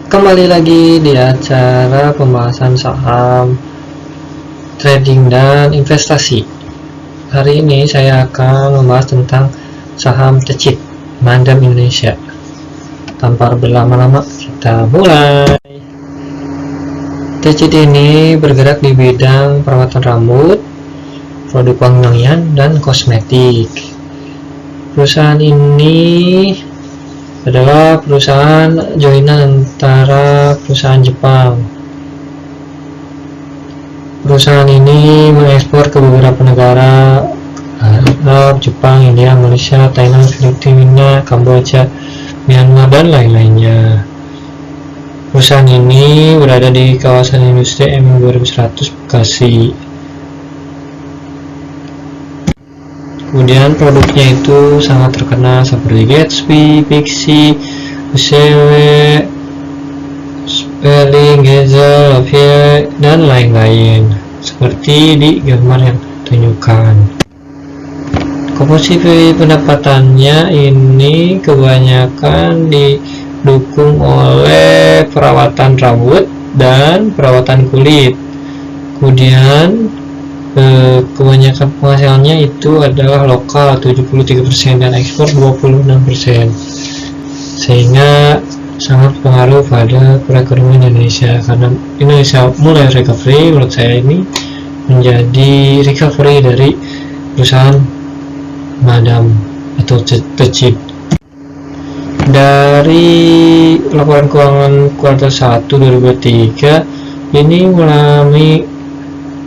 Kembali lagi di acara pembahasan saham, trading, dan investasi. Hari ini saya akan membahas tentang saham Tecit Mandam Indonesia. Tanpa berlama-lama, kita mulai. Tecit ini bergerak di bidang perawatan rambut, produk wangian, dan kosmetik. Perusahaan ini adalah perusahaan joinan antara perusahaan Jepang. Perusahaan ini mengekspor ke beberapa negara Arab, Jepang, India, Malaysia, Thailand, Filipina, Kamboja, Myanmar, dan lain-lainnya. Perusahaan ini berada di kawasan industri M2100 Bekasi. Kemudian produknya itu sangat terkenal seperti Gatsby, Pixi, UCW, Spelling, Gezel, Lavie, dan lain-lain seperti di gambar yang tunjukkan. Komposisi pendapatannya ini kebanyakan didukung oleh perawatan rambut dan perawatan kulit. Kemudian kebanyakan penghasilannya itu adalah lokal 73% dan ekspor 26%, sehingga sangat pengaruh pada perekonomian Indonesia. Karena Indonesia mulai recovery, menurut saya ini menjadi recovery dari perusahaan Madam atau Tecit. Dari laporan keuangan kuartal 1 2023 ini mengalami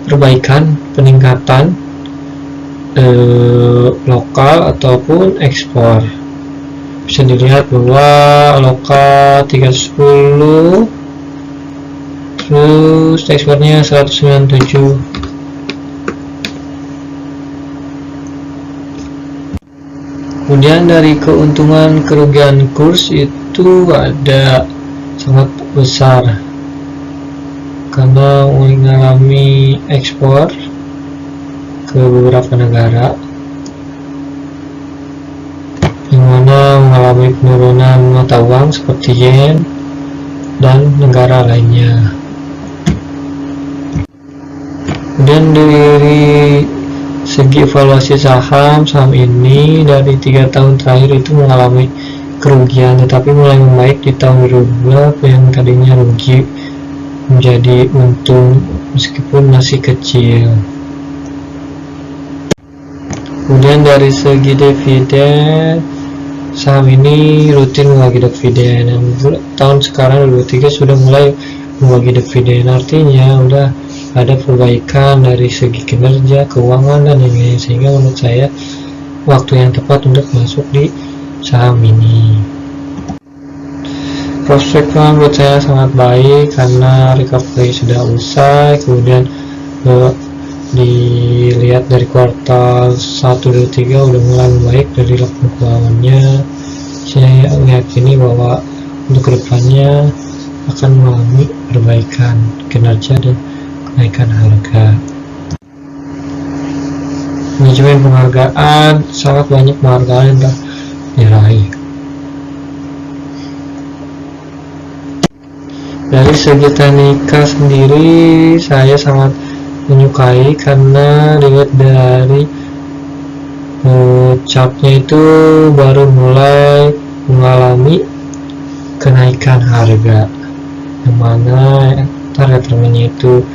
perbaikan, peningkatan lokal ataupun ekspor. Bisa dilihat bahwa lokal 310, terus ekspornya 197. Kemudian dari keuntungan kerugian kurs itu ada sangat besar karena mengalami ekspor ke beberapa negara yang mana mengalami penurunan mata uang seperti yen dan negara lainnya. Kemudian dari segi evaluasi saham ini dari 3 tahun terakhir itu mengalami kerugian, tetapi mulai membaik di tahun 2020 yang tadinya rugi menjadi untung meskipun masih kecil. Kemudian dari segi dividen, saham ini rutin membagi dividen, dan tahun sekarang 2023 sudah mulai membagi dividen, artinya udah ada perbaikan dari segi kinerja, keuangan, dan lain-lain, sehingga menurut saya waktu yang tepat untuk masuk di saham ini. Prospeknya menurut saya sangat baik karena recovery sudah usai. Kemudian dilihat dari kuartal 1 dan 3 udah mulai membaik dari laporan keuangannya. Saya meyakini bahwa untuk kedepannya akan mengalami perbaikan kinerja dan kenaikan harga. Manajemen penghargaan, sangat banyak penghargaan yang telah diraih. Dari segi teknikal sendiri saya sangat menyukai karena dilihat dari chartnya itu baru mulai mengalami kenaikan harga, yang mana target termnya itu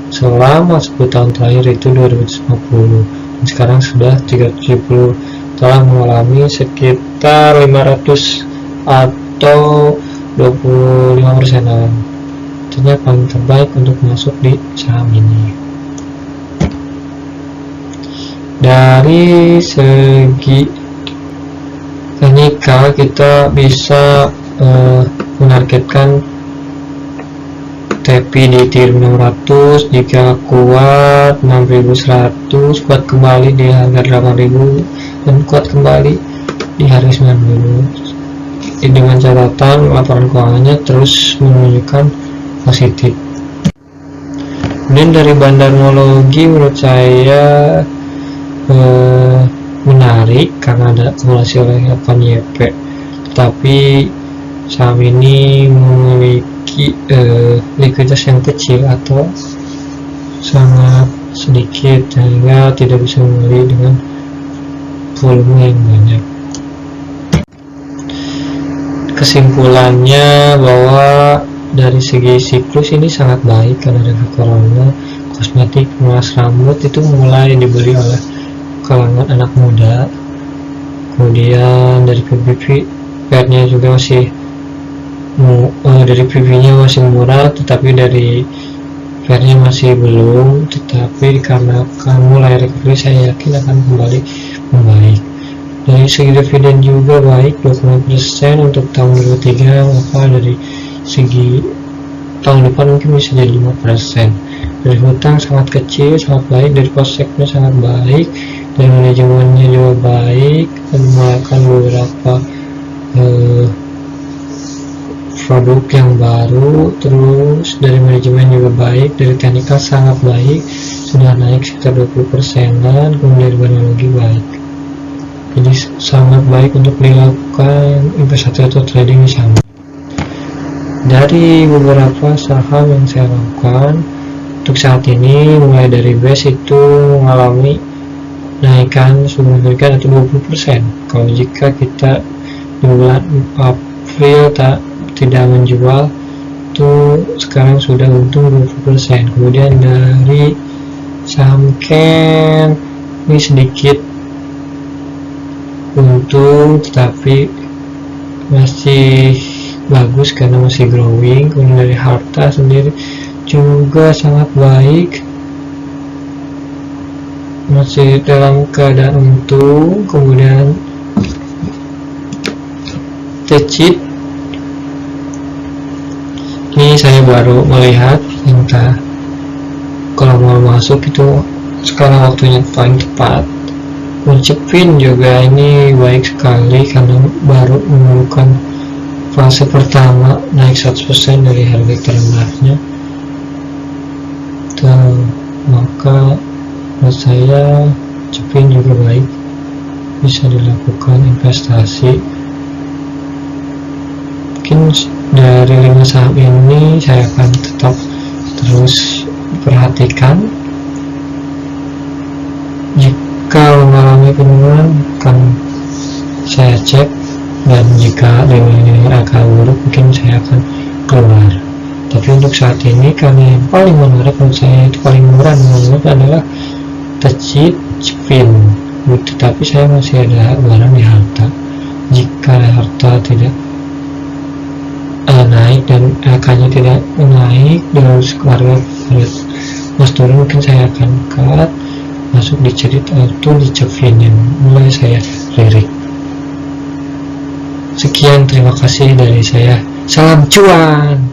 selama 10 tahun terakhir itu 250 dan sekarang sudah 370, telah mengalami sekitar 500 atau 25%. Tentunya paling terbaik untuk masuk di saham ini. Dari segi teknikal kita bisa menargetkan TP di tier 600, jika kuat 6100, kuat kembali di harga 8000, dan kuat kembali di harga 9000. Dengan catatan laporan keuangannya terus menunjukkan positif. Kemudian dari bandarmologi menurut saya menarik karena ada akumulasi oleh 8 YP, tetapi saham ini memiliki likuiditas yang kecil atau sangat sedikit sehingga tidak bisa membeli dengan volume yang banyak. Kesimpulannya bahwa dari segi siklus ini sangat baik karena ada corona. Kosmetik pemeras rambut itu mulai dibeli oleh kalangan anak muda. Kemudian dari PPP-nya juga masih dari PP-nya masih murah, tetapi dari PR-nya masih belum, tetapi karena mulai recovery saya yakin akan kembali membaik. Dari segi dividen juga baik 20% untuk tahun 2023, maka dari segi tahun depan mungkin bisa jadi 5%. Dari hutang sangat kecil, sangat baik. Dari prospeknya sangat baik, dari manajemennya juga baik, dan melakukan beberapa produk yang baru. Terus dari manajemen juga baik, dari teknikal sangat baik, sudah naik sekitar 20%-an, kemudian dari teknologi baik. Jadi sangat baik untuk dilakukan investasi atau trading di saham. Dari beberapa saham yang saya lakukan untuk saat ini, mulai dari base itu mengalami naikkan signifikan atau 20%. Kalau jika kita di bulan April tidak menjual, itu sekarang sudah untung 20%. Kemudian dari saham Ken ini sedikit untung, tetapi masih bagus karena masih growing. Kemudian dari Harta sendiri juga sangat baik, masih dalam keadaan untung. Kemudian Tecit ini saya baru melihat, entah kalau mau masuk itu sekarang waktunya paling tepat. Cepin juga ini baik sekali karena baru menemukan fase pertama naik 100% dari harga terendahnya. Maka menurut saya Cepin juga baik, bisa dilakukan investasi. Mungkin dari 5 saham ini saya akan tetap terus perhatikan. Jika mengalami penurunan akan saya cek, dan jika nilai agak buruk mungkin saya akan keluar. Tapi untuk saat ini karena yang paling menarik menurut saya itu paling murah adalah Tecit, Cepin. Tetapi saya masih ada barang di Harta. Jika Harta tidak naik dan angkanya tidak naik dengan keluarga mas turun, mungkin saya akan cut masuk di Cedit atau di Cepin yang mulai saya lirik. Sekian, terima kasih dari saya. Salam cuan.